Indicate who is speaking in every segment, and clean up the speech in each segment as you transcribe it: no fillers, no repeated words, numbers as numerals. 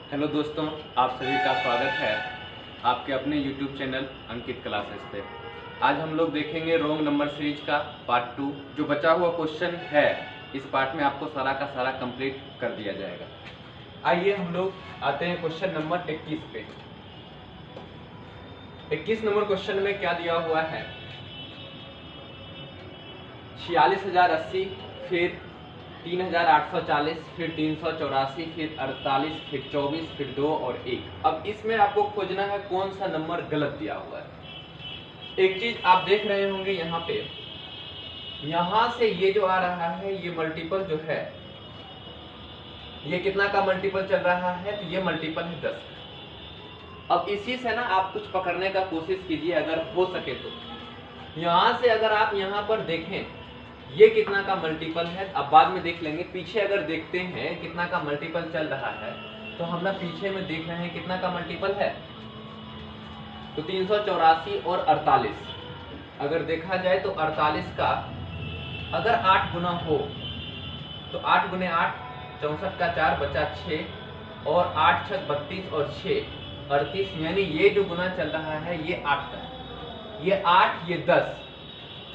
Speaker 1: Hello दोस्तों, आप सभी का स्वागत है आपके अपने YouTube चैनल अंकित क्लासेस पे। आज हम लोग देखेंगे रोंग नंबर सीरीज का पार्ट 2। जो बचा हुआ क्वेश्चन है इस पार्ट में आपको सारा का सारा कंप्लीट कर दिया जाएगा। आइए हम लोग आते हैं क्वेश्चन नंबर 21 पे। 21 नंबर क्वेश्चन में क्या दिया हुआ है? 46,080, फिर 3,840, फिर 384, फिर 48, फिर 24, फिर 2 और 1। अब इसमें आपको खोजना है कौन सा नंबर गलत दिया हुआ है। एक चीज आप देख रहे होंगे यहाँ पे, यहाँ से ये जो आ रहा है ये मल्टीपल जो है, ये कितना का मल्टीपल चल रहा है? तो ये मल्टीपल है 10। अब इसी से ना आप कुछ पकड़ने का कोशिश कीजिए अगर हो सके तो। यहाँ से अगर आप यहाँ पर देखें ये कितना का मल्टीपल है, अब बाद में देख लेंगे। पीछे अगर देखते हैं कितना का मल्टीपल चल रहा है तो हम ना पीछे में देख रहे हैं कितना का मल्टीपल है, तो 384 और 48 अगर देखा जाए तो 48 का अगर 8 गुना हो तो 8 गुने 8 64 का 4 बचा 6 और 8 6 32 और 6 38, यानी ये जो गुना चल रहा है ये 8 का है, ये 8 ये 10।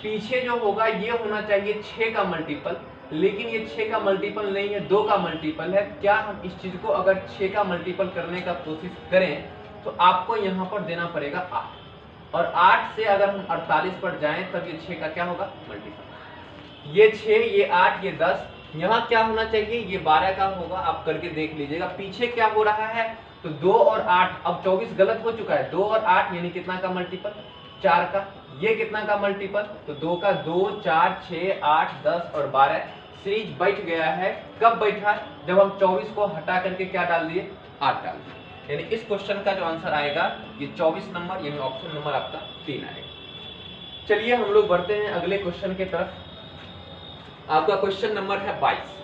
Speaker 1: पीछे जो होगा ये होना चाहिए 6 का मल्टीपल, लेकिन ये 6 का मल्टीपल नहीं है, 2 का मल्टीपल है। क्या हम इस चीज को अगर 6 का मल्टीपल करने का कोशिश करें तो आपको यहाँ पर देना पड़ेगा 8, और 8 से अगर हम 48 पर जाएं तब ये 6 का क्या होगा? मल्टीपल। ये 6 ये 8 ये 10, यहाँ क्या होना चाहिए? ये 12 का होगा। आप करके देख लीजिएगा पीछे क्या हो रहा है। तो 2 और 8, अब 24 गलत हो चुका है। 2 और 8 यानी कितना का मल्टीपल? 4 का। ये कितना का मल्टीपल? तो 2 का 2 4 6 8 10 और 12। सीरीज बैठ गया है। कब बैठा? जब हम 24 को हटा करके क्या डाल दिए? 8 डाल दिए। यानी इस क्वेश्चन का जो आंसर आएगा ये 24 नंबर, यानी ऑप्शन नंबर आपका 3 आएगा। चलिए हम लोग बढ़ते हैं अगले क्वेश्चन की तरफ। आपका क्वेश्चन नंबर है 22।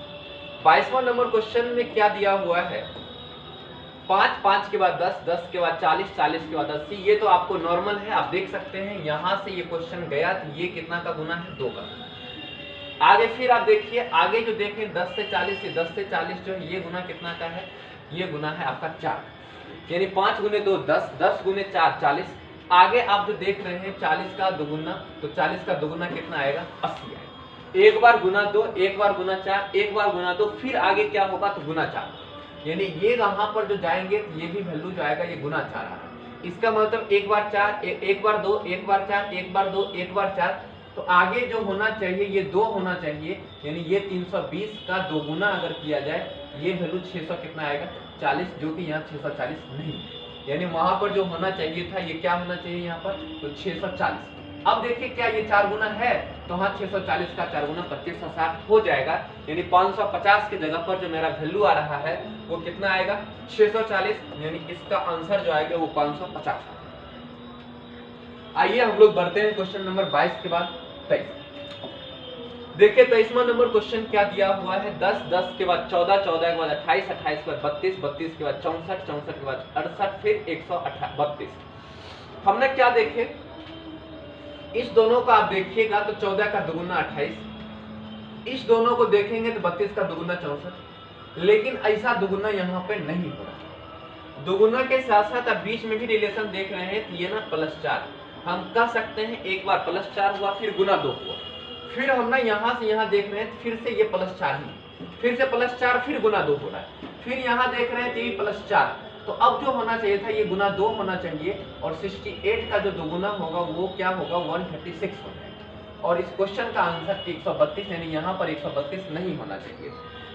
Speaker 1: 22वां नंबर क्वेश्चन में क्या दिया हुआ है? 5 5 के बाद 10 10 के बाद 40 40 के बाद 80। ये तो आपको नॉर्मल है, आप देख सकते हैं यहाँ से ये क्वेश्चन गया तो ये कितना का गुना है? 2 का। आगे फिर आप देखिए, आगे जो देखें 10 से 40 से 10 से 40 जो है ये गुना कितना का है? ये गुना है आपका 4, यानी 5 गुने 2 10, 10 गुने 4 40। आगे आप जो देख रहे हैं 40 का दोगुना, तो 40 का दोगुना कितना आएगा? 80 आएगा। एक बार गुना 2, एक बार गुना 4, एक बार गुना 2, फिर आगे क्या होगा? तो गुना 4, यानी ये यहाँ पर जो जाएंगे तो ये भी वैल्यू जो आएगा ये गुना 4 आ रहा है। इसका मतलब एक बार 4 एक बार 2 एक बार 4 एक बार 2 एक बार 4, तो आगे जो होना चाहिए ये 2 होना चाहिए, यानी ये 320 का दोगुना अगर किया जाए ये वैल्यू 600 कितना आएगा? 40, जो कि यहाँ 640 नहीं है, यानी वहां पर जो होना चाहिए था ये क्या होना चाहिए यहाँ पर? तो 640। अब देखिए क्या ये 4 गुना है? तो हाँ 640 का 4 गुना 2560 हो जाएगा, यानी 550 की जगह पर जो मेरा वैल्यू आ रहा है वो कितना आएगा? 640, यानी इसका आंसर जो आएगा वो 550। आइए हम लोग बढ़ते हैं क्वेश्चन नंबर 22 के बाद 23। देखिए 23वां नंबर क्वेश्चन क्या दिया हुआ है? 10 10 के बाद 14 14 के बाद 28 28 के बाद 32 32 के बाद 64 64 के बाद 68, फिर 132। हमने क्या देखे? इस दोनों का आप देखिएगा तो 14 का दोगुना 28, इस दोनों को देखेंगे तो 32 का दोगुना 64, लेकिन ऐसा दोगुना यहाँ पे नहीं हो रहा। दोगुना के साथ साथ आप बीच में भी रिलेशन देख रहे हैं, तो ये ना +4, हम कह सकते हैं एक बार +4 हुआ फिर गुना 2 हुआ, फिर हम ना यहाँ से यहाँ देख रहे हैं फिर से ये +4 ही, फिर से +4 फिर गुना 2 हो रहा है, फिर यहाँ देख रहे हैं तो ये +4। तो अब जो होना चाहिए था ये गुना 2 होना चाहिए, और 68 का जो दोगुना होगा वो क्या होगा? 136 हो जाएगा, और इस क्वेश्चन का आंसर 132, यानी यहाँ पर 132 नहीं होना चाहिए।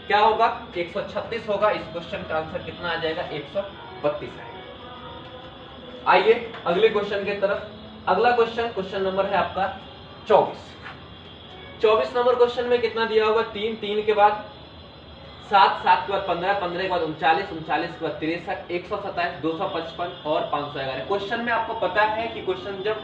Speaker 1: क्या होगा? 136 होगा। इस क्वेश्चन का आंसर कितना आ जाएगा? 132 आएगा। आइए अगले क्वेश्चन की तरफ। अगला क्वेश्चन, क्वेश्चन नंबर है आपका 24। 24 नंबर क्वेश्चन में कितना दिया होगा? 3 3 के बाद 7 7 के बाद 15 15 के बाद 39 39 के बाद 63 127 255 और 511। क्वेश्चन में आपको पता है कि क्वेश्चन जब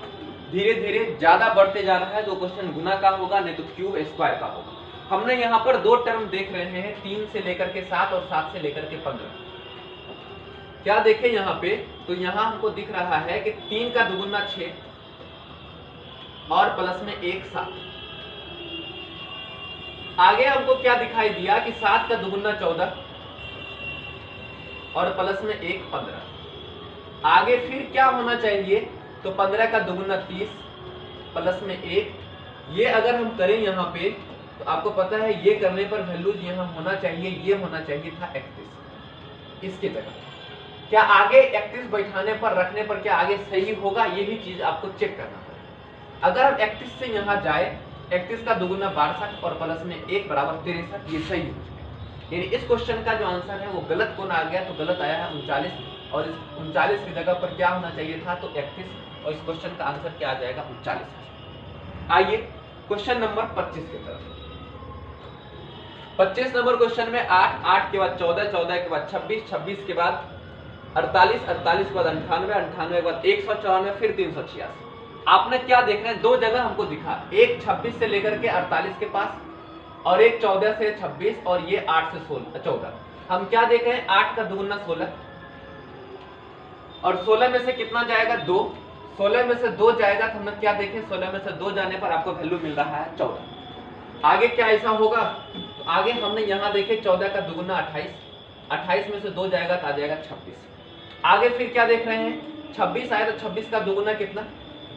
Speaker 1: धीरे धीरे ज्यादा बढ़ते जा रहा है तो क्वेश्चन गुना का होगा, नहीं तो क्यूब स्क्वायर का होगा। हमने यहाँ पर 2 टर्म देख रहे हैं, 3 से लेकर के 7 और 7 से लेकर के 15। क्या देखें यहाँ पे? तो यहाँ हमको दिख रहा है कि 3 का दोगुना 6 और प्लस में 1 7। आगे हमको क्या दिखाई दिया कि 7 का दोगुना 14 और प्लस में 1 15। आगे फिर क्या होना चाहिए, तो 15 का दुगुना 30 प्लस में 1। ये अगर हम करें यहाँ पे तो आपको पता है ये करने पर वैल्यू यहाँ होना चाहिए, ये होना चाहिए था 31 इसकी जगह। क्या आगे 31 बैठाने पर रखने पर क्या आगे सही होगा, ये भी चीज आपको चेक करना पड़ेगा। अगर हम 31 से यहाँ जाए, 31 का दुगुना 62 और प्लस में 1 बराबर 63, ये सही हो जाएगा। यानी इस क्वेश्चन का जो आंसर है वो गलत कौन आ गया, तो गलत आया है 39, और इस 39 की जगह पर क्या होना चाहिए था, तो 31, और इस क्वेश्चन का आंसर क्या आ जाएगा, 39। आइए क्वेश्चन नंबर 25 की तरफ। 25 नंबर क्वेश्चन में 8, 8 के बाद 14, 14 के बाद 26, 26 के बाद 48, 48 के बाद 98, 98 के बाद 194, फिर 386। आपने क्या देखना है, दो जगह हमको दिखा, एक 26 से लेकर के 48 के पास, और एक 14 से 26, और ये 8 से 14। हम क्या देख रहे हैं, 8 का दुगुना 16, और 16 में से कितना जाएगा, 2। 16 में से 2 जाएगा तो हम क्या देखें, 16 में से 2 जाने पर आपको वैल्यू मिल रहा है 14। आगे क्या ऐसा होगा, तो आगे हमने यहाँ देखे 14 का दुगुना 28, 28 में से 2 जाएगा तो आ जाएगा 26। आगे फिर क्या देख रहे हैं, 26 आया तो 26 का दुगुना कितना,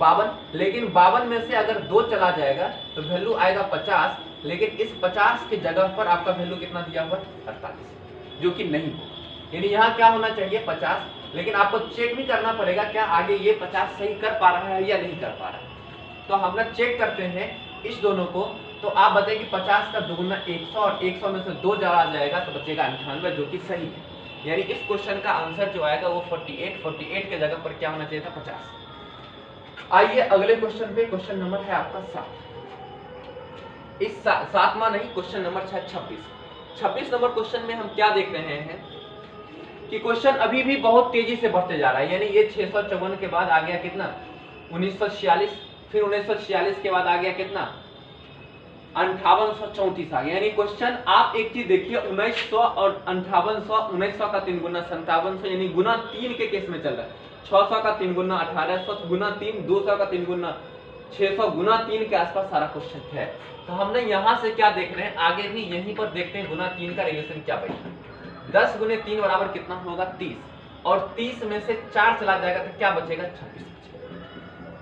Speaker 1: 52, लेकिन 52 में से अगर 2 चला जाएगा तो वैल्यू आएगा 50, लेकिन इस 50 की जगह पर आपका वैल्यू कितना दिया हुआ, 48, जो कि नहीं होगा। यानी यहाँ क्या होना चाहिए, 50, लेकिन आपको चेक भी करना पड़ेगा क्या आगे ये 50 सही कर पा रहा है या नहीं कर पा रहा है। तो हम लोग चेक करते हैं इस दोनों को, तो आप बताइए कि 50 का दुगुना 100, और 100 में से 2 चला जाएगा तो बचेगा 98, जो कि सही है। यानी इस क्वेश्चन का आंसर जो आएगा वो 48, 48 के जगह पर क्या होना चाहिए था, 50। आइए अगले क्वेश्चन पे, क्वेश्चन नंबर है आपका 7। इस 7वां नहीं, क्वेश्चन नंबर 26। 26 नंबर क्वेश्चन में हम क्या देख रहे हैं कि क्वेश्चन अभी भी बहुत तेजी से बढ़ते जा रहा है। यानी ये 654 के बाद आ गया कितना, 1946, फिर 1946 के बाद आ गया कितना, 5834 आ गया। यानी क्वेश्चन आप एक चीज देखिए, 1900 और 5800, 1900 का 3 गुना 5700, यानी गुना 3 के केस में चल रहा है। 600 का 3 गुना 1800, गुना 3, 200 का 3 गुना 600, गुना 3 के आसपास सारा क्वेश्चन है। तो हमने यहाँ से क्या देख रहे हैं, आगे भी यहीं पर देखते हैं गुना 3 का रिलेशन क्या बैठा। 10 गुने 3 बराबर कितना होगा, 30, और 30 में से 4 चला जाएगा तो क्या बचेगा, 26।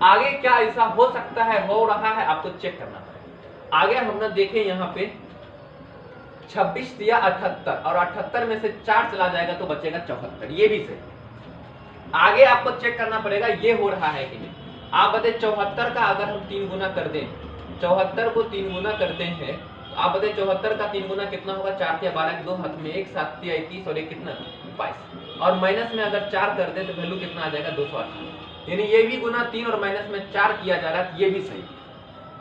Speaker 1: आगे क्या ऐसा हो सकता है, हो रहा है, आपको चेक करना पड़ेगा। आगे हमने देखे यहाँ पे 26 दिया 78, और 78 में से 4 चला जाएगा तो बचेगा 74, ये भी सही। आगे आपको चेक करना पड़ेगा ये हो रहा है कि नहीं। आप बताइए 74 का अगर हम 3 गुना कर दें, 74 को 3 गुना करते हैं तो आप बताइए 74 का 3 गुना कितना होगा, 4 या 12 2 हाथ में 1, 7 या 21, और 1 कितना, 22, और माइनस में अगर 4 कर दे तो वैल्यू कितना आ जाएगा, 218। यानी ये भी गुना 3 और माइनस में 4 किया जा रहा है, ये भी सही।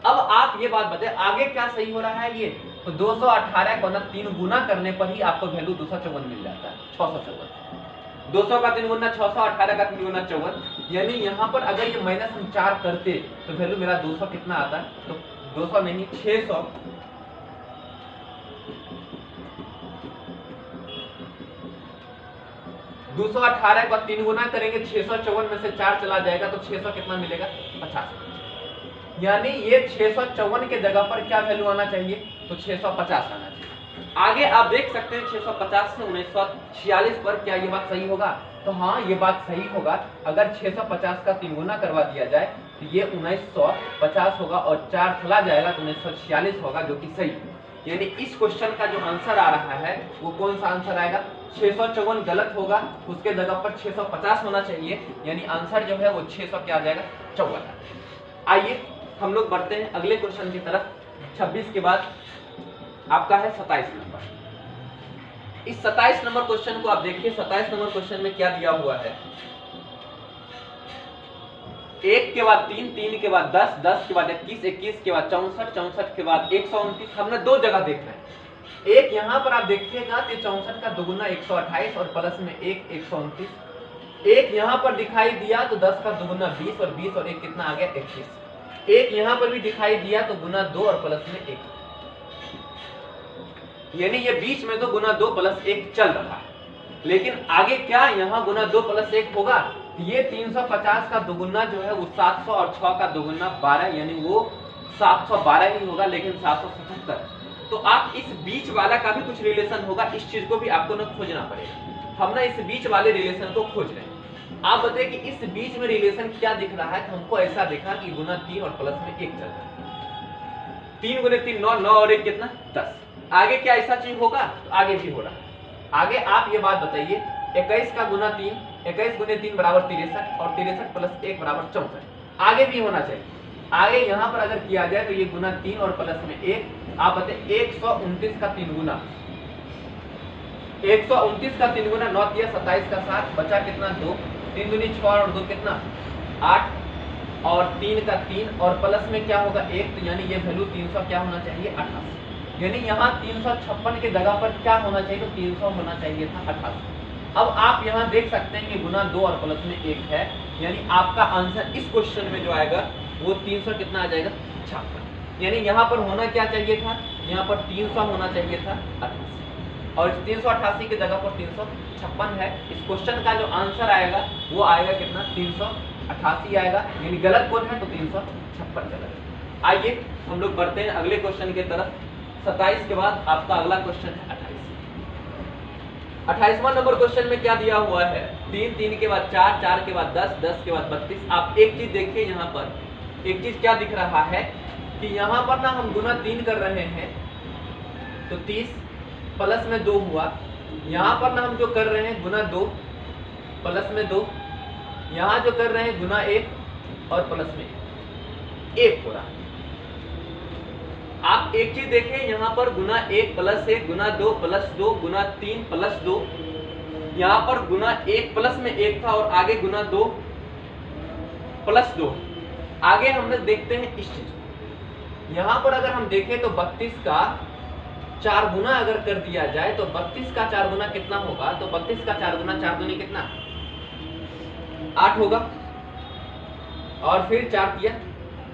Speaker 1: अब आप ये बात बताएं आगे क्या सही हो रहा है, ये तो 218 को 3 गुना करने पर ही आपको वैल्यू 254 मिल जाता है, 654। 200 का 3 गुना 600, 18 का 3 गुना 54। यानी यहाँ पर अगर ये माइनस हम 4 करते तो वैल्यू मेरा 200 कितना आता है, तो 200 नहीं 600। 218 को 3 गुना करेंगे, 654 में से 4 चला जाएगा तो 600 कितना मिलेगा, 50। यानी ये 654 के जगह पर क्या वैल्यू आना चाहिए, तो 650 आना चाहिए। आगे आप देख सकते हैं 650 से 1946 पर क्या ये बात सही होगा, तो हाँ ये बात सही होगा। अगर 650 का 3 गुना करवा दिया जाए तो ये 1950 होगा, और 4 चला जाएगा तो 1946 होगा, जो कि सही है। यानी इस क्वेश्चन का जो आंसर आ रहा है वो कौन सा आंसर आएगा, 654 गलत होगा, उसके जगह पर 650 होना चाहिए। यानी आंसर जो है वो 600 क्या आ जाएगा, 54। आइए हम लोग बढ़ते हैं अगले क्वेश्चन की तरफ। 26 के बाद आपका है 27 नंबर। इस 27 नंबर क्वेश्चन को आप देखिए, 27 नंबर क्वेश्चन में क्या दिया हुआ है, 1 के बाद 3, 3 के बाद 10, 10 के बाद 21, 21 के बाद 64, 64 के बाद 129। हमने दो जगह देख रहे हैं। एक यहाँ पर आप देखिएगा तो 64 का दुगुना 128 और प्लस में 1 129। एक यहाँ पर दिखाई दिया तो 10 का दुगुना 20 और 20 और 1 कितना आ गया, 21। एक यहाँ पर भी दिखाई दिया तो गुना 2 और प्लस में 1। यानी ये बीच में तो गुना 2 प्लस 1 चल रहा है, लेकिन आगे क्या यहाँ गुना 2 प्लस 1 होगा। ये 350 का दुगुना जो है वो 700 और 6 का दुगुना 12, यानी वो 712 ही होगा, लेकिन 777। तो आप इस बीच वाला का भी कुछ रिलेशन होगा, इस चीज को भी आपको ना खोजना पड़ेगा। हम ना इस बीच वाले रिलेशन को खोज रहे हैं। आप बताइए कि इस बीच में रिलेशन क्या दिख रहा है। तो हमको ऐसा दिखा कि गुना 3 और प्लस में 1 चल रहा है। 3 गुने 3 9, 9 और 1 कितना 10। आगे क्या ऐसा चीज होगा? तो आगे भी हो रहा है। आगे आप ये बात बताइए, 21 का गुना 3, 21 गुने 3 बराबर 63 और 63 प्लस 1 बराबर 64। आगे भी होना चाहिए। आगे यहाँ पर अगर किया जाए तो ये गुना 3 और प्लस में 1, आप बताइए 129 का 3 गुना, 129 का 3 गुना 9 तिया 27 का 7, बचा कितना 2, 3 दूनी 6 और 2 कितना 8 और 3 का 3 और प्लस में क्या होगा 1, तो यानी ये वैल्यू 300 क्या होना चाहिए 88। यानी यहाँ 356 के जगह पर क्या होना चाहिए? तो 300 होना चाहिए था 88। अब आप यहाँ देख सकते हैं कि गुना 2 और प्लस में 1 है, यानी आपका आंसर इस क्वेश्चन में जो आएगा वो 300 कितना आ जाएगा 56। यानी यहाँ पर होना क्या चाहिए था? यहाँ पर 300 होना चाहिए था 88 और 388 की जगह पर 356 है। इस क्वेश्चन का जो आंसर आएगा वो आएगा कितना 388 आएगा, यानी गलत कौन है? तो 356 गलत है। आइए हम लोग बढ़ते हैं अगले क्वेश्चन की तरफ। 27 के बाद आपका अगला क्वेश्चन है 28। 28वां नंबर क्वेश्चन में क्या दिया हुआ है? 3, 3 के बाद 4, 4 के बाद 10, 10 के बाद 32। आप एक चीज देखिए, यहाँ पर एक चीज क्या दिख रहा है कि यहाँ पर ना हम गुना 3 कर रहे हैं तो 30 प्लस में 2 हुआ। यहाँ पर ना हम जो कर रहे हैं गुना 2 प्लस में 2, यहाँ जो कर रहे हैं गुना 1 और प्लस में 1 हो रहा है। आप एक चीज देखें, यहाँ पर गुना 1 प्लस 1, गुना 2 प्लस 2, गुना 3 प्लस 2, यहाँ पर गुना 1 प्लस में 1 था और आगे गुना 2 प्लस 2। आगे हम लोग देखते हैं इस चीज। यहाँ पर अगर हम देखें तो 32 का 4 गुना अगर कर दिया जाए तो 32 का 4 गुना कितना होगा? तो 32 का 4 गुना 4 दूनी कितना 8 होगा और फिर 4 तिया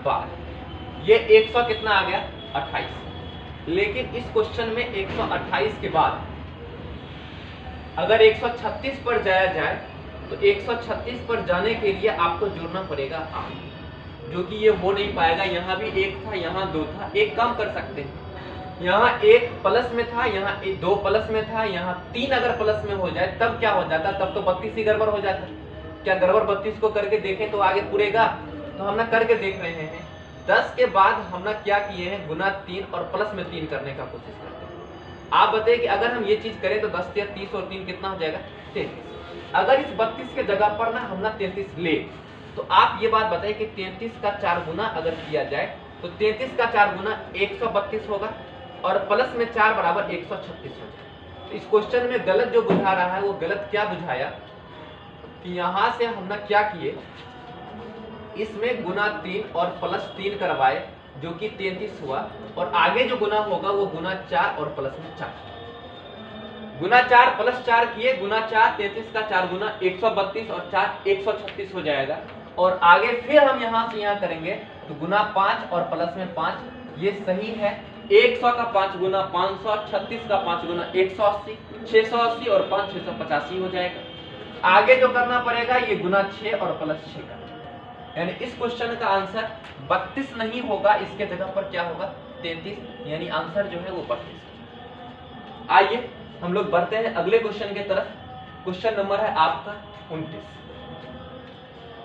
Speaker 1: 12। ये 100 कितना आ गया 28। लेकिन इस क्वेश्चन में 128 के बाद अगर 136 पर जाया जाए तो 136 पर जाने के लिए आपको जोड़ना पड़ेगा 8, जो कि ये हो नहीं पाएगा। यहाँ भी 1 था, यहाँ 2 था, एक कम कर सकते हैं। यहाँ 1 प्लस में था, यहाँ 2 प्लस में था, यहाँ 3 अगर प्लस में हो जाए तब क्या हो जाता? तब तो 32 ही गड़बड़ हो जाता। क्या गड़बड़ 32 को करके देखें तो आगे पूरेगा? तो हम ना करके देख रहे हैं। 10 के बाद हम ना क्या किए हैं? गुना 3 और प्लस में 3 करने का कोशिश करते हैं। आप बताइए कि अगर हम ये चीज करें तो 10 या 30 और 3 कितना हो जाएगा 33। अगर इस 32 के जगह पर ना हम ना 33 ले तो आप ये बात बताइए कि 33 का 4 गुना अगर किया जाए तो 33 का 4 गुना 132 होगा और प्लस में 4 बराबर 136 हो जाए। तो इस क्वेश्चन में गलत जो बुझा रहा है वो गलत क्या बुझाया कि यहाँ से हम ना क्या किए, इसमें गुना 3 और प्लस 3 करवाए जो कि 33 हुआ और आगे जो गुना होगा वो गुना 4 और प्लस में 4, गुना 4 प्लस 4 किए, गुना 4 33 का 4 गुना 132 और 4 136 हो जाएगा। और आगे फिर हम यहाँ से यहाँ करेंगे तो गुना 5 और प्लस में 5, ये सही है। 100 का 5 गुना 500, 36 का 5 गुना 180, 680 और 5 685 हो जाएगा। आगे जो करना पड़ेगा ये गुना 6 और प्लस 6 का, यानी इस क्वेश्चन का आंसर 32 नहीं होगा, इसके जगह पर क्या होगा 33, यानी आंसर जो है वो 32। आइए हम लोग बढ़ते हैं अगले क्वेश्चन की तरफ। क्वेश्चन नंबर है आपका 29।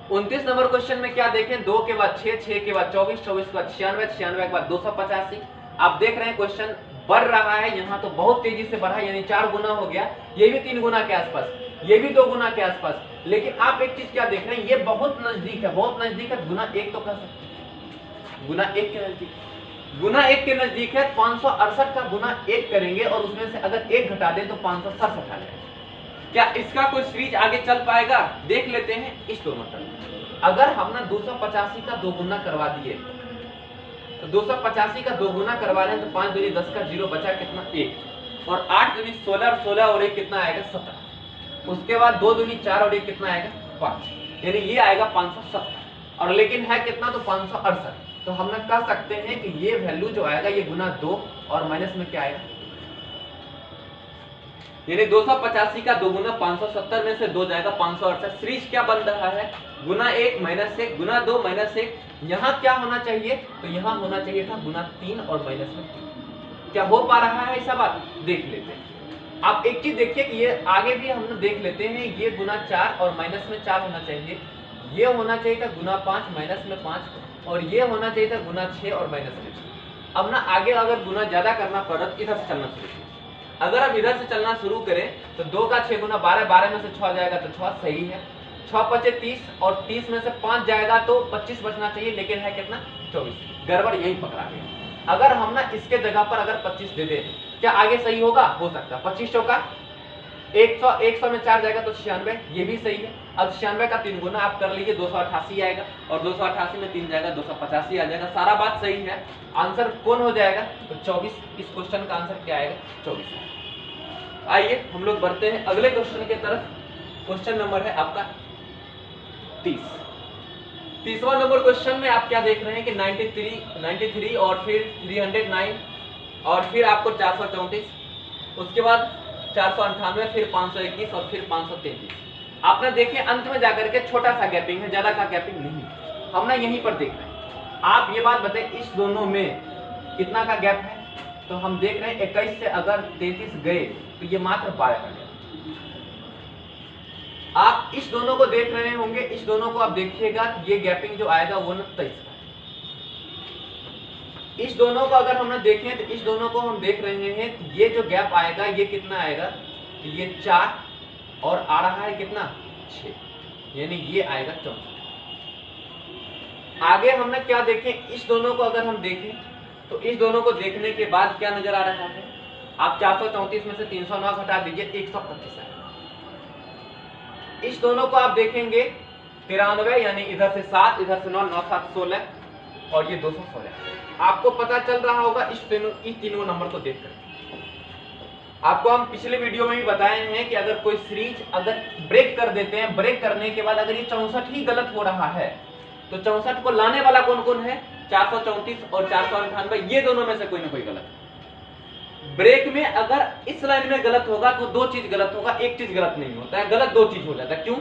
Speaker 1: 29 नंबर क्वेश्चन में क्या देखें, 2 के बाद 6, 6 के बाद 24, 24 के बाद 96, 96 के बाद 285। आप देख रहे हैं क्वेश्चन बढ़ रहा है, यहाँ तो बहुत तेजी से बढ़ा, यानी 4 गुना हो गया, ये भी 3 गुना के आसपास, ये भी 2 गुना के आसपास। लेकिन आप एक चीज क्या देख रहे हैं, ये बहुत नजदीक है, बहुत नजदीक है। गुना 1 तो कर सकते हैं, गुना 1 के नजदीक, गुना 1 के नजदीक है। 568 का गुना 1 करेंगे और उसमें से अगर 1 घटा दें तो 567 आ जाएगा। क्या इसका कोई सीरीज आगे चल पाएगा? देख लेते हैं इस दोनों तरफ। अगर हम ना 285 का 2 गुना करवा दिए तो 285 का 2 गुना करवा रहे हैं तो 5 दूनी 10 का 0 बचा कितना 1 और 8 दूनी 16 और 16 और 1 कितना आएगा 17। उसके बाद 2 दूनी 4 और 1 कितना आएगा 5, यानी ये आएगा 570 और लेकिन है कितना तो 568। तो हम ना कह सकते हैं कि ये वैल्यू जो आएगा ये गुना 2 और माइनस में क्या आएगा, यानी 285 का 2 गुना 570 में से 2 जाएगा 568। सीरीज क्या बन रहा है, गुना 1 माइनस 1, गुना 2 माइनस 1। यहाँ क्या होना चाहिए, तो यहाँ होना चाहिए था गुना 3 और माइनस में 3। क्या हो पा रहा है ऐसा बात देख लेते हैं। आप एक चीज देखिए कि ये आगे भी हम देख लेते हैं, ये गुना 4 और माइनस में 4 होना चाहिए, ये होना चाहिए था गुना 5 माइनस में 5, और ये होना चाहिए था गुना 6 और माइनस में 6। अब ना आगे अगर गुना ज्यादा करना पड़ा तो इधर से चलना शुरू करें। अगर हम इधर से चलना शुरू करें तो 2 का 6 गुना 12, 12 में से 6 जाएगा तो 6 सही है, 6 पचे 30 और 30 में से 5 जाएगा तो 25 बचना चाहिए, लेकिन है कितना 24। गड़बड़ यही पकड़ा गया। अगर हम ना इसके जगह पर अगर 25 दे दें क्या आगे सही होगा? हो सकता है। 25 चौका 100, 100 में 4 जाएगा तो 96, ये भी सही है। अब 96 का 3 गुना आप कर लीजिए 288 आएगा, और 288 में 3 जाएगा 285 आ जाएगा। सारा बात सही है, आंसर कौन हो जाएगा? तो 24। इस क्वेश्चन का आंसर क्या आएगा? 24। आइए हम लोग बढ़ते हैं अगले क्वेश्चन की तरफ। क्वेश्चन नंबर है आपका 30। 30वां नंबर क्वेश्चन में आप क्या देख रहे हैं कि 93 और फिर 309 और फिर आपको 434, उसके बाद 498, फिर 521 और फिर 533। आपने देखे अंत में जाकर के छोटा सा गैपिंग है, ज्यादा का गैपिंग नहीं, हमने यहीं पर देख रहे हैं। आप ये बात बताएं इस दोनों में कितना का गैप है? तो हम देख रहे हैं 21 से अगर 33 गए तो ये मात्र 12 का गैप। आप इस दोनों को देख रहे होंगे, इस दोनों को आप देखिएगा ये गैपिंग जो आएगा वो 23 का। इस दोनों को अगर हमने देखें तो इस दोनों को हम देख रहे हैं तो ये जो गैप आएगा ये कितना आएगा? तो ये 4 और आ रहा है कितना 6, यानी ये आएगा 64। आगे हमने क्या देखें, इस दोनों को अगर हम देखें तो इस दोनों को देखने के बाद क्या नजर आ रहा है? आप 434 में से 309 घटा दीजिए 125 आएगा। इस दोनों को आप देखेंगे 93, यानी इधर से 7 इधर से 9, 9 7 16 और ये 216। आपको पता चल रहा होगा इस तीनों नंबर को देखकर। आपको हम पिछले वीडियो में भी बताए हैं कि अगर कोई सीरीज अगर ब्रेक कर देते हैं, ब्रेक करने के बाद अगर ये 64 ही गलत हो रहा है तो 64 को लाने वाला कौन कौन है? 434 और 498, ये दोनों में से कोई ना कोई गलत है। ब्रेक में अगर इस लाइन में गलत होगा तो 2 चीज गलत होगा, एक चीज गलत नहीं होता है, गलत 2 चीज हो जाता है। क्यों?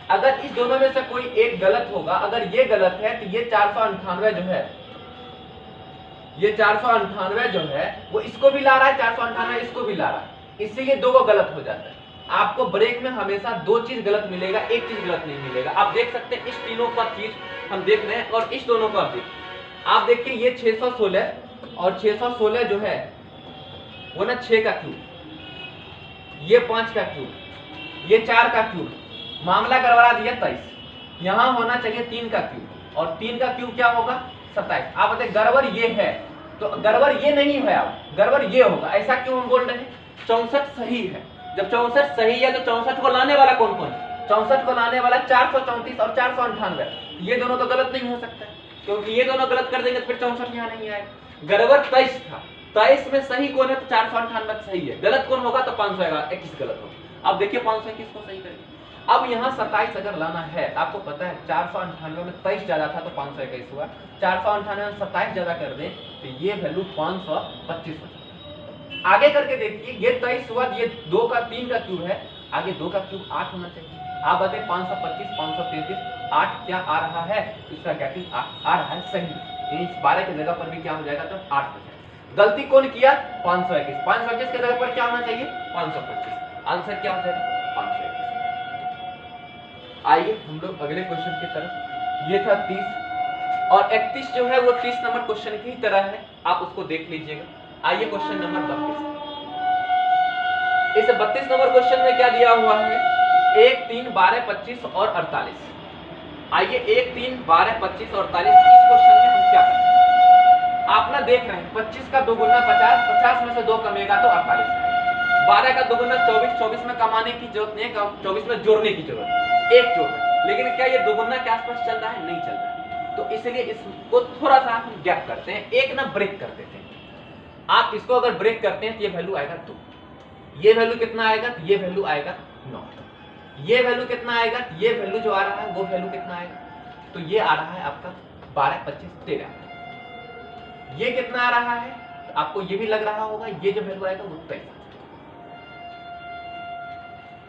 Speaker 1: अगर इस दोनों में से कोई एक गलत होगा, अगर ये गलत है तो ये 498 जो है, ये 498 जो है वो इसको भी ला रहा है, 498 इसको भी ला रहा है, इससे ये 2 को गलत हो जाता है। आपको ब्रेक में हमेशा 2 चीज गलत मिलेगा, एक चीज गलत नहीं मिलेगा। आप देख सकते हैं इस तीनों का चीज हम देख रहे हैं और इस दोनों को आप देखिए ये 616 और 616 जो है वो ना 6 का क्यूब, ये 5 का क्यूब, ये 4 का क्यूब, मामला गड़बड़ा दिया 23। यहां होना चाहिए 3 का क्यूब, और 3 का क्यूब क्या होगा? 27। आप बताए गड़बड़ ये है तो गड़बड़ ये नहीं है, आप गड़बड़ ये होगा। ऐसा क्यों हम बोल रहे हैं? 64 सही है। जब 64 सही है तो 64 को लाने वाला कौन कौन? 64 को लाने वाला 434 और 498। ये दोनों तो गलत नहीं हो सकता, क्योंकि ये दोनों गलत कर देंगे तो फिर 64 यहाँ नहीं आएगा। गड़बड़ 23 था, 23 में सही कौन है? तो 498 सही है, गलत कौन होगा? तो 521 गलत होगा। अब देखिए 521 को सही करेंगे। अब यहाँ 27 अगर लाना है, आपको पता है 498 में 23 ज्यादा था तो 521 हुआ, 498 में 27 ज्यादा कर दें तो ये वैल्यू 525 हो जाएगा। आगे करके देखिए ये 23 हुआ, ये 2 का 3 का क्यूब है, आगे 2 का क्यूब 8 होना चाहिए। आप बताए 525 533 8 क्या आ रहा है? इसका गैपिंग आ रहा है सही, इस 12 की जगह पर भी क्या हो जाएगा? तो 8 हो जाएगा। गलती कौन किया? 521। 521 की जगह पर क्या होना चाहिए? 525। आंसर क्या हो जाएगा? 521। आइए हम लोग अगले क्वेश्चन की तरफ। ये था 30 और 31 जो है वो 30 नंबर क्वेश्चन की तरह है, आप उसको देख लीजिएगा। आइए क्वेश्चन नंबर 32। इस 32 नंबर क्वेश्चन में क्या दिया हुआ है? 1 3 12 25 और 48। आइए 1 3 12 25 और 48 इस क्वेश्चन में हम क्या करें? आप ना देख रहे हैं 25 का 2 गुना 50, 50 में से 2 कमेगा तो 48। 12 का 2 गुना 24, 24 में कमाने की जरूरत नहीं है, 24 में जोड़ने की जरूरत है, एक जोड़ है। लेकिन क्या ये 2 गुना के आसपास चल रहा है? नहीं चल रहा है, तो इसलिए इसको थोड़ा सा हम गैप करते हैं, एक ना ब्रेक कर देते हैं। आप इसको अगर ब्रेक करते हैं तो ये वैल्यू आएगा 2, ये वैल्यू कितना आएगा? तो ये वैल्यू आएगा 9, ये वैल्यू कितना आएगा? ये वैल्यू जो आ रहा है वो वैल्यू कितना आएगा? तो ये आ रहा है आपका 12 25 13। ये कितना आ रहा है? तो आपको ये भी लग रहा होगा ये जो वैल्यू आएगा वो 23।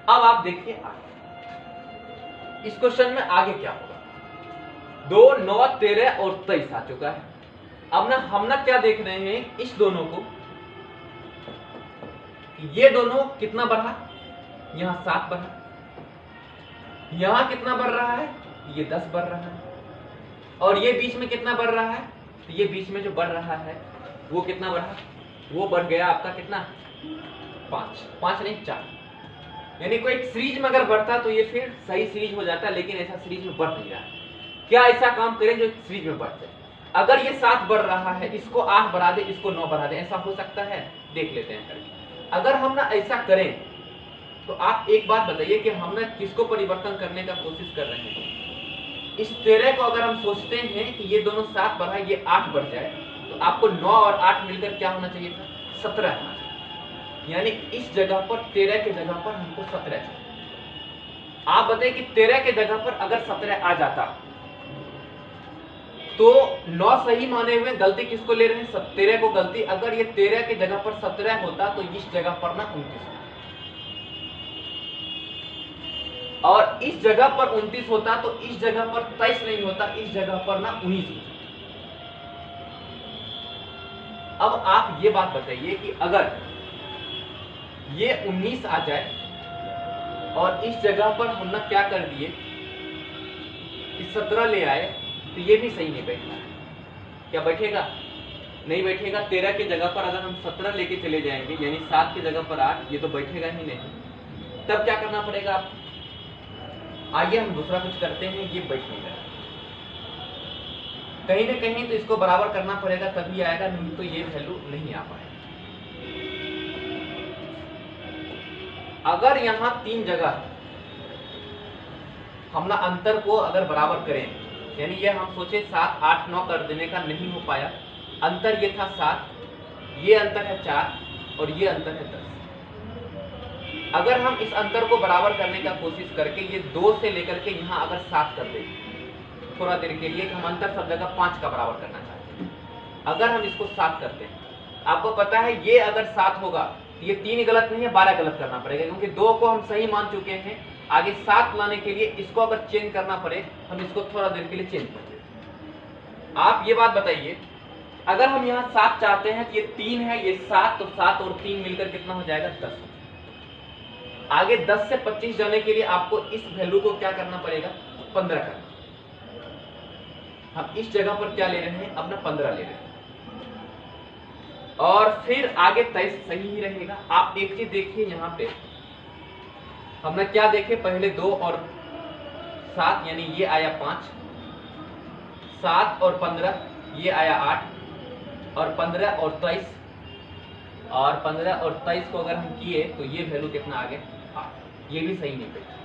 Speaker 1: अब आप देखिए आगे इस क्वेश्चन में आगे क्या होगा? 2 9 13 और 23 आ चुका है। अब ना हम ना क्या देख रहे हैं? इस दोनों को ये दोनों कितना बढ़ा, यहाँ 7 बढ़ा, यहाँ कितना बढ़ रहा है, ये 10 बढ़ रहा है, और ये बीच में कितना बढ़ रहा है, तो ये बीच में जो बढ़ रहा है वो कितना बढ़ा, वो बढ़ गया आपका कितना 5 नहीं 4। यानी कोई एक सीरीज में अगर बढ़ता तो ये फिर सही सीरीज हो जाता, लेकिन ऐसा सीरीज में बढ़ नहीं रहा है। क्या ऐसा काम करें जो सीरीज में बढ़ जाए? अगर ये 7 बढ़ रहा है, इसको 8 बढ़ा दे, इसको 9 बढ़ा दे, ऐसा हो सकता है? देख लेते हैं करके। अगर हम ना ऐसा करें तो आप एक बात बताइए कि हम ना किसको परिवर्तन करने का कोशिश कर रहे हैं। इस 13 को अगर हम सोचते हैं कि ये दोनों 7 बढ़ा, ये 8 बढ़ जाए, तो आपको 9 और 8 मिलकर क्या होना चाहिए था, 17 होना चाहिए। यानी इस जगह पर 13 के जगह पर हमको 17 चाहिए। आप बताइए कि 13 के जगह पर अगर 17 आ जाता तो 9 सही माने हुए, गलती किसको ले रहे हैं, 13 को गलती। अगर ये 13 के जगह पर 17 होता तो इस जगह पर ना 29 और इस जगह पर 29 होता, तो इस जगह पर 23 नहीं होता, इस जगह पर ना 19 होता। अब आप ये बात बताइए कि अगर ये 19 आ जाए और इस जगह पर हम ना क्या कर दिए कि 17 ले आए, तो ये भी सही नहीं बैठना है। क्या बैठेगा? नहीं बैठेगा। 13 की जगह पर अगर हम 17 लेके चले जाएंगे, यानी 7 की जगह पर 8, ये तो बैठेगा ही नहीं। तब क्या करना पड़ेगा आप? आइए हम दूसरा कुछ करते हैं। ये बैठ नहीं रहा, कहीं ना कहीं तो इसको बराबर करना पड़ेगा, तभी आएगा, नहीं तो ये वैल्यू नहीं आ पाएगा। अगर यहाँ 3 जगह हम ना अंतर को अगर बराबर करें, यानी ये हम सोचे 7, 8, 9 कर देने का, नहीं हो पाया। अंतर ये था 7, ये अंतर है 4 और ये अंतर है 10। अगर हम इस अंतर को बराबर करने का कोशिश करके ये 2 से लेकर के यहाँ अगर 7 कर दें थोड़ा देर के लिए, कि हम अंतर सब जगह 5 का बराबर करना चाहते हैं, अगर हम इसको 7 करते हैं, आपको पता है ये अगर 7 होगा तो ये 3 गलत नहीं है, 12 गलत करना पड़ेगा, क्योंकि 2 को हम सही मान चुके हैं। आगे 7 लाने के लिए इसको अगर चेंज करना पड़े, हम इसको थोड़ा देर के लिए चेंज कर देते। आप ये बात बताइए, अगर हम यहाँ 7 चाहते हैं तो ये 3 है, ये 7, तो 7 और 3 मिलकर कितना हो जाएगा, 10। आगे 10 से 25 जाने के लिए आपको इस वैल्यू को क्या करना पड़ेगा, 15 करना। हम इस जगह पर क्या ले रहे हैं, अपना 15 ले रहे हैं, और फिर आगे 23 सही ही रहेगा। आप एक चीज देखिए, यहाँ पे हमने क्या देखे, पहले 2 और 7, यानी ये आया 5, 7 और 15 ये आया 8, और 15 और 23, और 15 और 23 को अगर हम किए तो ये वैल्यू कितना आ गया, 8। ये भी सही नहीं बैठा,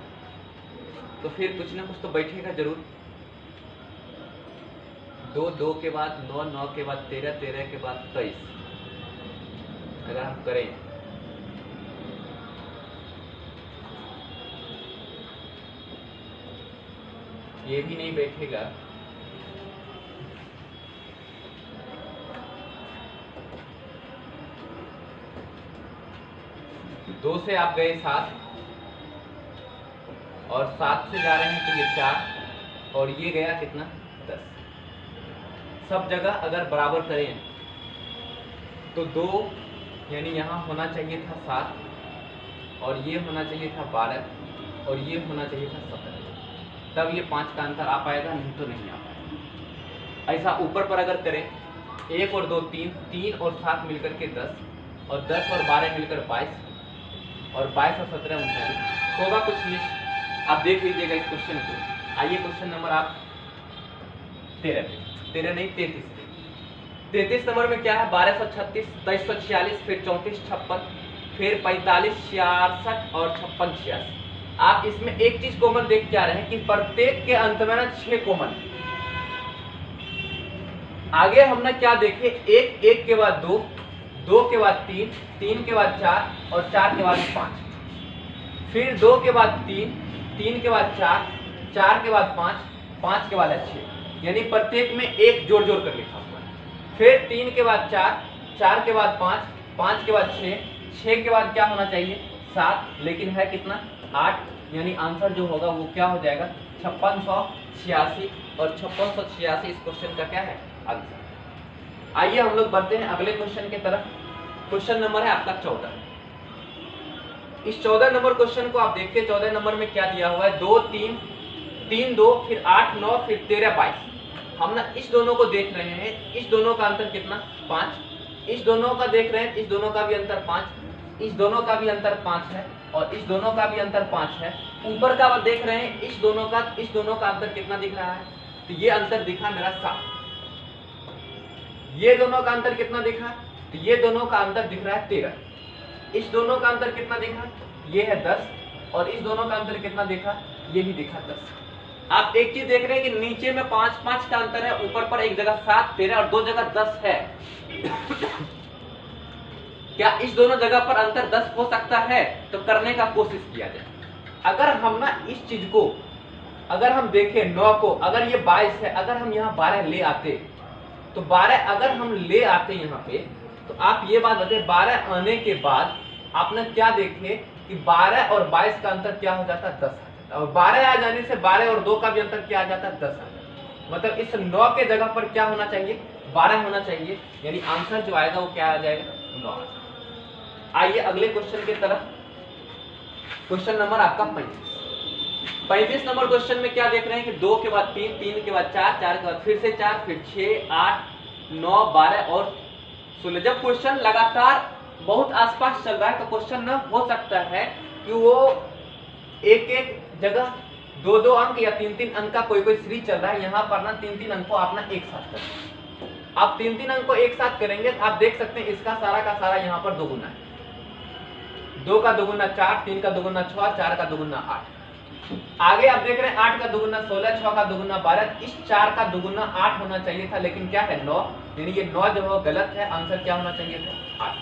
Speaker 1: तो फिर कुछ ना कुछ तो बैठेगा जरूर। 2, 2 के बाद 9, 9 के बाद 13, 13 के बाद 23 अगर हम करें, ये भी नहीं बैठेगा। दो से आप गए 7 और 7 से जा रहे हैं तो ये 4 और ये गया कितना, 10। सब जगह अगर बराबर करें तो 2, यानी यहाँ होना चाहिए था 7 और ये होना चाहिए था 12 और ये होना चाहिए था 17, तब ये 5 का अंतर आ पाएगा, नहीं तो नहीं आ पाएगा। ऐसा ऊपर पर अगर करें, 1 और 2 3, 3 और 7 मिलकर के 10, और 10 और 12 मिलकर 22, और 22 और 17 39, होगा कुछ मिस। आप देख लीजिएगा इस क्वेश्चन को। आइए क्वेश्चन नंबर आप 13 नहीं 33 नंबर में क्या है, 1236, 2346, फिर 34 56, फिर 45 66 और 56 86। आप इसमें एक चीज कॉमन देख के आ रहे हैं कि प्रत्येक के अंत में ना 6 कॉमन। आगे हमने क्या देखे, 1, 1 के बाद 2, 2 के बाद 3, 3 के बाद 4 और 4 के बाद 5, फिर 2 के बाद 3, 3 के बाद 4, 4 के बाद 5, 5 के बाद 6, यानी प्रत्येक में एक जोड़ जोड़ कर लिखा हुआ है। फिर 3 के बाद 4, 4 के बाद 5, 5 के बाद 6, 6 के बाद क्या होना चाहिए, 7, लेकिन है कितना, 8, यानी आंसर जो होगा वो क्या हो जाएगा, 5686, और 5686 इस क्वेश्चन का क्या है, आंसर। आइए हम लोग बढ़ते हैं अगले क्वेश्चन की तरफ। क्वेश्चन नंबर है आपका 14। इस 14 नंबर क्वेश्चन को आप देखिए, 14 नंबर में क्या दिया हुआ है, 2 3 3 2 फिर 8 9 फिर 13 22। हम ना इस दोनों को देख रहे हैं, इस दोनों का अंतर कितना 5, इस दोनों का देख रहे हैं, इस दोनों का भी अंतर 5, इस दोनों का भी अंतर 5 है और इस दोनों का भी अंतर 5 है। ऊपर का आप देख रहे हैं, इस दोनों का अंतर कितना दिख रहा है, तो ये अंतर दिखा मेरा 7। ये दोनों का अंतर कितना दिखा, तो ये दोनों का अंतर दिख रहा है 13। इस दोनों का अंतर कितना दिखा, ये है 10 और इस दोनों का अंतर कितना दिखा, ये भी दिखा 10। आप एक चीज देख रहे हैं कि नीचे में 5 5 का अंतर है, ऊपर पर एक जगह 7 13 और दो जगह 10 है। क्या इस दोनों जगह पर अंतर 10 हो सकता है, तो करने का कोशिश किया जाए। अगर हम ना इस चीज को, अगर हम देखें 9 को, अगर ये 22 है, अगर हम यहाँ 12 ले आते, तो 12 अगर हम ले आते यहाँ पे, तो आप ये बात बताइए 12 आने के बाद आपने क्या देखे कि 12 और 22 का अंतर क्या हो जाता है 10 आ जाता, और 12 आ जाने से 12 और 2 का भी अंतर क्या आ जाता है 10 आ जाता। मतलब इस 9 के जगह पर क्या होना चाहिए 12 होना चाहिए, यानी आंसर जो आएगा वो क्या आ जाएगा 9। आइए अगले क्वेश्चन की तरफ। क्वेश्चन नंबर आपका 35 नंबर क्वेश्चन में क्या देख रहे हैं कि 2 के बाद 3 3 के बाद 4 4 के बाद फिर से 4 फिर 6 8 9 12 और 16। जब क्वेश्चन लगातार बहुत आसपास चल रहा है तो क्वेश्चन न हो सकता है कि वो एक एक जगह 2 2 अंक या 3 3 अंक का कोई सीरीज चल रहा है। यहाँ पर ना 3 3 अंक को आप ना एक साथ करें, आप 3 3 अंक को एक साथ करेंगे तो आप देख सकते हैं इसका सारा का सारा यहाँ पर दोगुना है। 2 का दोगुना 4, 3 का दोगुना 6, 4 का दोगुना 8। आगे आप देख रहे हैं 8 का दोगुना 16, 6 का दोगुना 12, इस 4 का दोगुना 8 होना चाहिए था, लेकिन क्या है 9, यानी ये 9 जो है गलत है, आंसर क्या होना चाहिए था 8।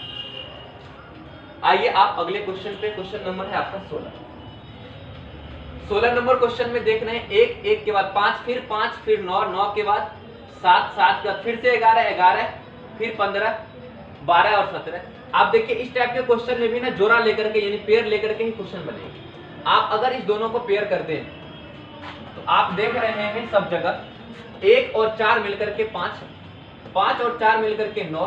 Speaker 1: आइए आप अगले क्वेश्चन पे, क्वेश्चन नंबर है आपका 16 नंबर क्वेश्चन में देख रहे हैं 1 1 के बाद 5 फिर 9 9 के बाद 7 7 के बाद फिर से 11 11 फिर 15 12 और 17। आप देखिए इस टाइप के क्वेश्चन में भी ना जोड़ा लेकर के यानी पेयर लेकर के ही क्वेश्चन बनेंगे। आप अगर इस दोनों को पेयर कर दें तो आप देख रहे हैं सब जगह 1 और 4 मिलकर के 5, 5 और 4 मिलकर के 9,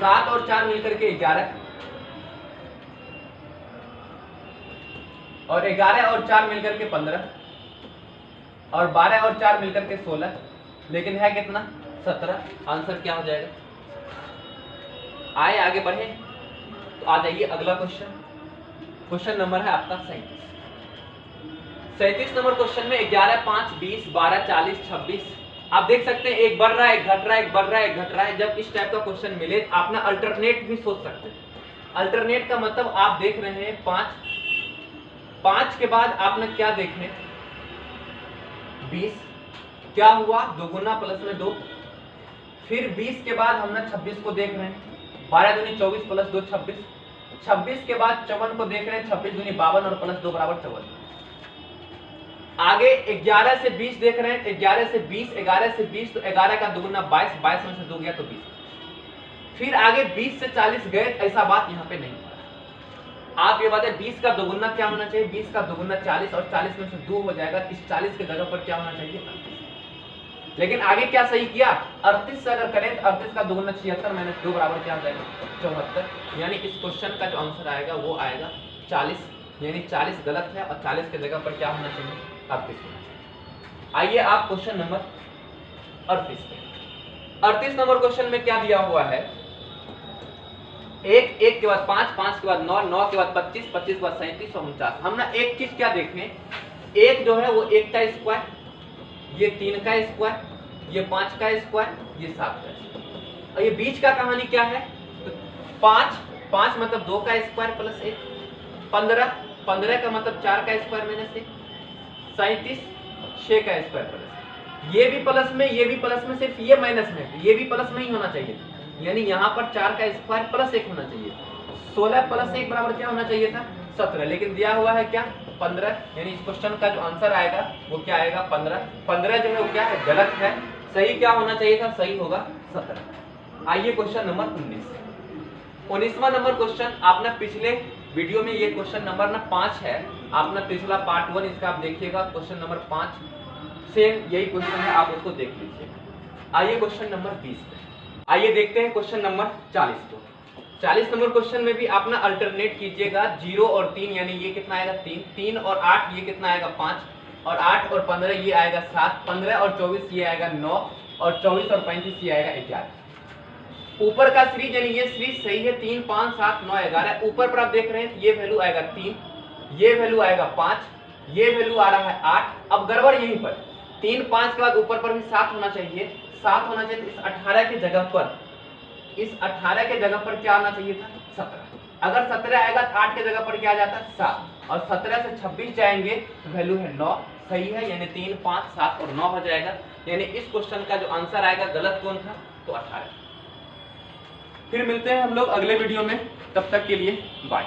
Speaker 1: 7 और 4 मिलकर के 11 और 11 और 4 मिलकर के 15 और 12 और 4 मिलकर के 16, लेकिन है कितना 17। आंसर क्या हो जाएगा। आए आगे बढ़े तो आ जाइए अगला क्वेश्चन। क्वेश्चन नंबर है आपका 37 नंबर क्वेश्चन में 11 5 20 12 40 26। आप देख सकते हैं एक बढ़ रहा है एक घट रहा है, एक बढ़ रहा है एक घट रहा है। जब इस टाइप का क्वेश्चन मिले आप ना अल्टरनेट भी सोच सकते हैं। अल्टरनेट का मतलब आप देख रहे हैं 5 के बाद आपने क्या देखे 20, क्या हुआ दोगुना प्लस में 2, फिर 20 के बाद हमने 26 को देख रहे हैं 12 दूनी 24 प्लस 2 26, 26 के बाद 54 को देख रहे हैं 26 दूनी 52 और प्लस 2 बराबर 54। आगे 11 से 20 देख रहे हैं 11 से 20 11 से 20 तो 11 का दुगुना 22, 22 में से 2 गया तो 20। फिर आगे 20 से 40 गए, ऐसा बात यहाँ पे नहीं होगा। आप ये बात है 20 का दोगुना क्या होना चाहिए 20 का दोगुना 40 और 40 में से 2 हो जाएगा। इस 40 के जगह पर क्या होना चाहिए 38। लेकिन आगे क्या सही किया 38 से अगर करें तो 38 का दोगुना 76 माइनस 2 बराबर क्या हो जाएगा 74। यानी इस क्वेश्चन का जो आंसर आएगा वो आएगा 40, यानी 40 गलत है और 40 के जगह पर क्या होना चाहिए 38 होना चाहिए। आइए आप क्वेश्चन नंबर 38 पे। 38 नंबर क्वेश्चन में क्या दिया हुआ है 1 1 के बाद 5 5 के बाद 9 9 के बाद 25 25 के बाद 37 और 49। हम ना एक चीज क्या देखें, एक जो है वो 1 का स्क्वायर, ये 3 का स्क्वायर, ये 5 का स्क्वायर, ये 7 का स्क्वायर, और ये बीच का कहानी क्या है तो 5 मतलब 2 का स्क्वायर प्लस 1, 15 का मतलब 4 का स्क्वायर माइनस 1, 37 6 का स्क्वायर प्लस, ये भी प्लस में ये भी प्लस में, सिर्फ ये माइनस में, ये भी प्लस में ही होना चाहिए, यानी यहाँ पर 4 का स्क्वायर प्लस 1 होना चाहिए। 16 प्लस 1 बराबर क्या होना चाहिए था 17, लेकिन दिया हुआ है क्या 15, यानी इस क्वेश्चन का जो आंसर आएगा वो क्या आएगा 15। 15 जो है वो क्या है गलत है, सही क्या होना चाहिए था सही होगा 17। आइए क्वेश्चन नंबर 19वां नंबर क्वेश्चन। आपने पिछले वीडियो में ये क्वेश्चन नंबर ना 5 है, आपने पिछला पार्ट 1 इसका आप देखिएगा, क्वेश्चन नंबर 5 सेम यही क्वेश्चन है, आप उसको देख लीजिए। आइए क्वेश्चन नंबर 20 पे। आइए देखते हैं क्वेश्चन नंबर 40 को। 40 नंबर क्वेश्चन में भी आप ना अल्टरनेट कीजिएगा, 0 और 3 यानी ये कितना आएगा 3, 3 और 8 ये कितना आएगा 5, और 8 और 15 ये आएगा 7, 15 और 24 ये आएगा 9, और 24 और 35 ये आएगा 11। ऊपर का सीरीज यानी ये सीरीज सही है, 3 5 7 9 11। ऊपर पर आप देख रहे हैं ये वैल्यू आएगा 3, ये वैल्यू आएगा 5, ये वैल्यू आ रहा है 8। अब गड़बड़ यहीं पर 3 5 के बाद ऊपर पर भी 7 होना चाहिए, 7 होना चाहिए। तो इस 18 की जगह पर, इस 18 के जगह पर क्या आना चाहिए था 17। अगर 17 आएगा तो 8 के जगह पर क्या आ जाता है 7, और 17 से 26 जाएंगे तो वैल्यू है 9। सही है, यानी 3 5 7 और 9 हो जाएगा। यानी इस क्वेश्चन का जो आंसर आएगा गलत कौन था, तो 18। फिर मिलते हैं हम लोग अगले वीडियो में, तब तक के लिए बाय।